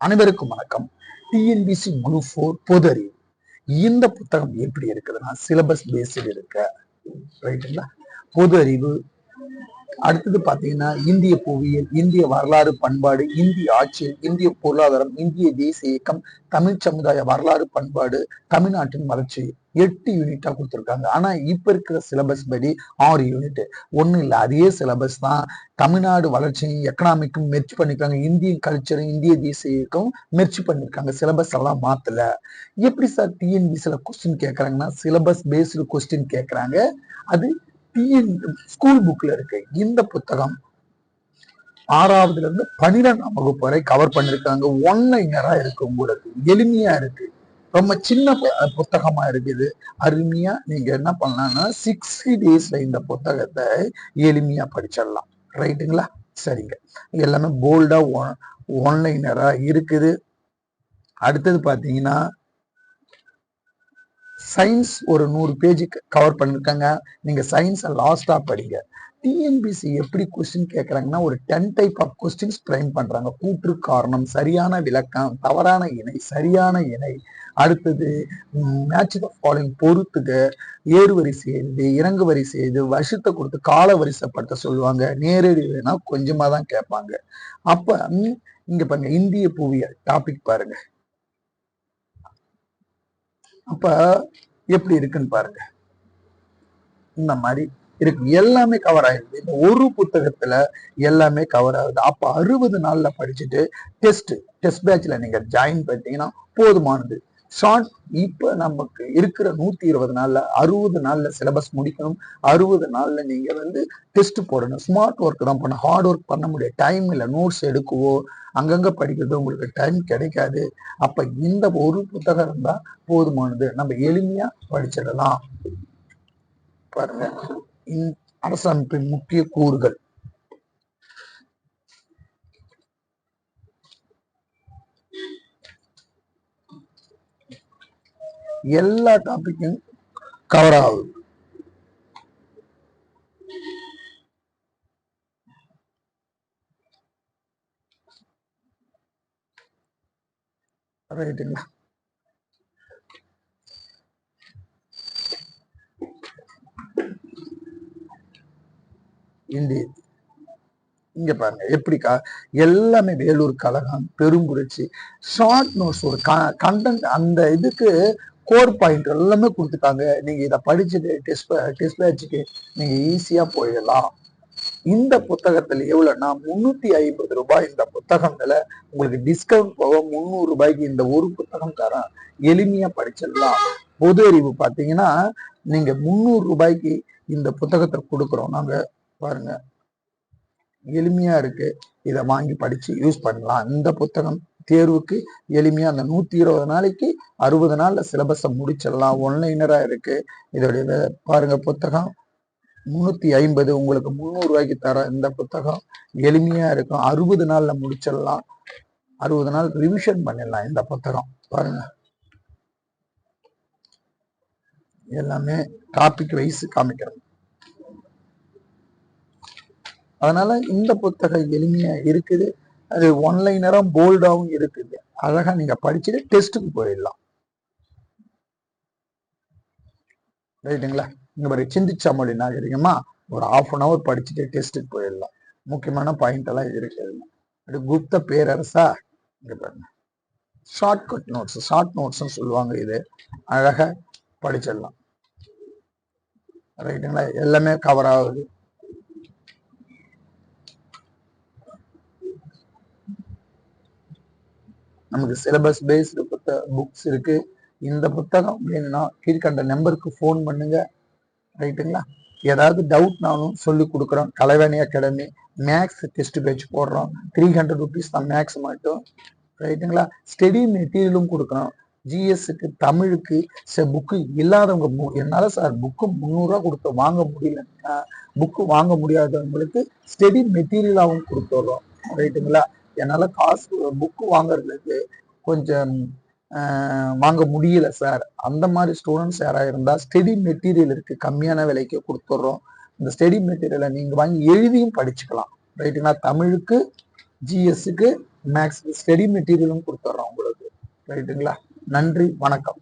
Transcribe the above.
அனைவருக்கும் வணக்கம். TNPSC group 4 பொது அறிவு. இந்த புத்தகம் எப்படி இருக்குதுன்னா சிலபஸ் பேஸ்டு இருக்கு, ரைட்டுங்களா? பொது அறிவு. அடுத்தது பாத்தீங்கன்னா இந்திய புவியியல், இந்திய வரலாறு பண்பாடு, இந்திய ஆட்சியல், இந்திய பொருளாதாரம், இந்திய தேசிய இயக்கம், தமிழ் சமுதாய வரலாறு பண்பாடு, தமிழ்நாட்டின் வளர்ச்சி. 8 யூனிட்டா கொடுத்துருக்காங்க. ஆனா இப்ப இருக்கிற சிலபஸ் படி 6 யூனிட். ஒண்ணு இல்ல, அதே சிலபஸ் தான். தமிழ்நாடு வளர்ச்சியும் எக்கனாமிக்கும் மெர்ச் பண்ணிருக்காங்க, இந்திய கல்ச்சரும் இந்திய தேசிய இயக்கம் மெர்ச் பண்ணிருக்காங்க. சிலபஸ் எல்லாம் மாத்தல. எப்படி சார் டிஎன்பிசில கொஸ்டின் கேட்கறாங்கன்னா சிலபஸ் பேஸ்டு கொஸ்டின் கேட்கறாங்க. அது ஸ்கூல் புக்ல இருக்கு. இந்த புத்தகம் 6வதுல இருந்து 12ஆம் வகுப்பு வரை கவர் பண்ணிருக்காங்க. ஒன்லைனரா இருக்கு, உங்களுக்கு எளிமையா இருக்கு, ரொம்ப சின்ன புத்தகமா இருக்குது. அருமையா நீங்க என்ன பண்ணலாம்னா 60 டேஸ்ல இந்த புத்தகத்தை எளிமையா படிச்சிடலாம், ரைட்டுங்களா? சரிங்க, எல்லாமே போல்டா ஒன்லைனரா இருக்குது. அடுத்தது பாத்தீங்கன்னா சயின்ஸ் ஒரு 100 பேஜ் கவர் பண்ணிருக்காங்க. நீங்க சயின்ஸை லாஸ்டா படிங்க. டிஎன்பிசி எப்படி கொஸ்டின் கேட்கறாங்கன்னா ஒரு 10 டைப் ஆஃப் கொஸ்டின்ஸ் ஃப்ரேம் பண்றாங்க. கூற்று காரணம், சரியான விளக்கம், தவறான இணை, சரியான இணை. அடுத்தது மேட்ச் த ஃபாலோயிங், பொறுத்துக, ஏறு வரிசை எழுது, இறங்கு வரிசை எழுது, வருஷத்தை கொடுத்து கால வரிசைப்படுத்த சொல்லுவாங்க. நேரடி வேணா கொஞ்சமா தான் கேட்பாங்க. அப்ப இங்க பாருங்க, இந்திய புவியியல் டாபிக் பாருங்க. அப்ப எப்படி இருக்குன்னு பாருங்க. இந்த மாதிரி இருக்கு, எல்லாமே கவர் ஆயிடுது. இந்த ஒரு புத்தகத்துல எல்லாமே கவர் ஆகுது. அப்ப 60 நாள்ல படிச்சுட்டு டெஸ்ட் பேட்ச்ல நீங்க ஜாயின் பண்ணிட்டீங்கன்னா போதுமானது. ஷார்ட் இப்ப நமக்கு இருக்கிற 120 நாள்ல 60 நாள்ல சிலபஸ் முடிக்கணும். 60 நாள்ல நீங்க டெஸ்ட் போடணும். ஸ்மார்ட் ஒர்க் தான் பண்ண, ஹார்ட் ஒர்க் பண்ண முடியாது. டைம் இல்லை, நோட்ஸ் எடுக்கவோ அங்கங்க படிக்கிறது உங்களுக்கு டைம் கிடைக்காது. அப்ப இந்த ஒரு புத்தகம் இருந்தா போதுமானது, நம்ம எளிமையா படிச்சிடலாம். பாருங்க, அரசமைப்பின் முக்கிய கூறுகள், எல்லா டாபிக்கும் கவர் ஆகுது. ரைட்டுங்களா? இங்க பாருங்க எப்படிக்கா எல்லாமே வேலூர் கழகம், பெரும்புரட்சி, ஷார்ட் நோட்ஸ், ஒரு கண்டென்ட், அந்த இதுக்கு கோர் பாயிண்ட் எல்லாமே கொடுத்துட்டாங்க. நீங்க இதை படிச்சுட்டு டெஸ்ட் பேட்சுக்கு நீங்க ஈஸியா போயிடலாம். இந்த புத்தகத்துல எவ்வளவுன்னா 350 ரூபாய். இந்த புத்தகத்துல உங்களுக்கு டிஸ்கவுண்ட் போக 300 ரூபாய்க்கு இந்த ஒரு புத்தகம் தரேன், எளிமையா படிச்சிடலாம். பொது அறிவு பாத்தீங்கன்னா நீங்க 300 ரூபாய்க்கு இந்த புத்தகத்தை கொடுக்குறோம் நாங்க. பாருங்க, எளிமையா இருக்கு, இதை வாங்கி படிச்சு யூஸ் பண்ணலாம். இந்த புத்தகம் தேர்வுக்கு எளிமையா அந்த 120 நாளைக்கு 60 நாள்ல சிலபஸை முடிச்சிடலாம். ஒன்லைனரா இருக்கு. இதோடைய பாருங்க, புத்தகம் 350, உங்களுக்கு 300 ரூபாய்க்கு தர இந்த புத்தகம் எளிமையா இருக்கும். 60 நாள்ல முடிச்சிடலாம். 60 நாள் ரிவிஷன் பண்ணிடலாம் இந்த புத்தகம். பாருங்க, எல்லாமே டாபிக் வைஸ் காமிக்கிறோம். அதனால இந்த புத்தகம் எளிமையா இருக்குது. அது ஒன்லைனரா போல்டாவும் இருக்குது. அழகா நீங்க படிச்சுட்டு டெஸ்ட்டுக்கு போயிடலாம், ரைட்டுங்களா? இந்த மாதிரி சிந்திச்சா மொழி நாகரிகமா ஒரு 1/2 hour படிச்சுட்டு டெஸ்ட்டுக்கு போயிடலாம். முக்கியமான பாயிண்ட் எல்லாம் இருக்குது. குப்த பேரரசா, இங்க பாருங்க, ஷார்ட் நோட்ஸ் சொல்லுவாங்க. இது அழகா படிச்சிடலாம், ரைட்டுங்களா? எல்லாமே கவர் ஆகுது. நமக்கு சிலபஸ் பேஸ்டு புக்ஸ் இருக்கு. இந்த புத்தகம் வேணும்னா கீழ்கண்ட நம்பருக்கு ஃபோன் பண்ணுங்க, ரைட்டுங்களா? ஏதாவது டவுட்னாலும் சொல்லி கொடுக்குறோம். Kalaivani academy maths test batch போடுறோம். 300 rupees தான் மேக்ஸ் மட்டும், ரைட்டுங்களா? ஸ்டடி மெட்டீரியலும் கொடுக்குறோம். ஜிஎஸ்க்கு, தமிழுக்கு புக்கு இல்லாதவங்க, என்னால சார் புக்கு 300 ரூபா கொடுத்து வாங்க முடியல, புக்கு வாங்க முடியாதவங்களுக்கு ஸ்டடி மெட்டீரியலாகவும் கொடுத்துட்றோம், ரைட்டுங்களா? என்னால காசு புக்கு வாங்குறதுக்கு கொஞ்சம் வாங்க முடியல சார், அந்த மாதிரி ஸ்டூடெண்ட்ஸ் யாராக இருந்தா ஸ்டடி மெட்டீரியல் இருக்கு, கம்மியான விலைக்கு கொடுத்துட்றோம். இந்த ஸ்டடி மெட்டீரியலை நீங்க வாங்கி எழுதியும் படிச்சுக்கலாம், ரைட்டுங்களா? தமிழுக்கு, ஜிஎஸ்க்கு மேக்ஸ் ஸ்டடி மெட்டீரியலும் கொடுத்துட்றோம் உங்களுக்கு. ரைட்டுங்களா? நன்றி, வணக்கம்.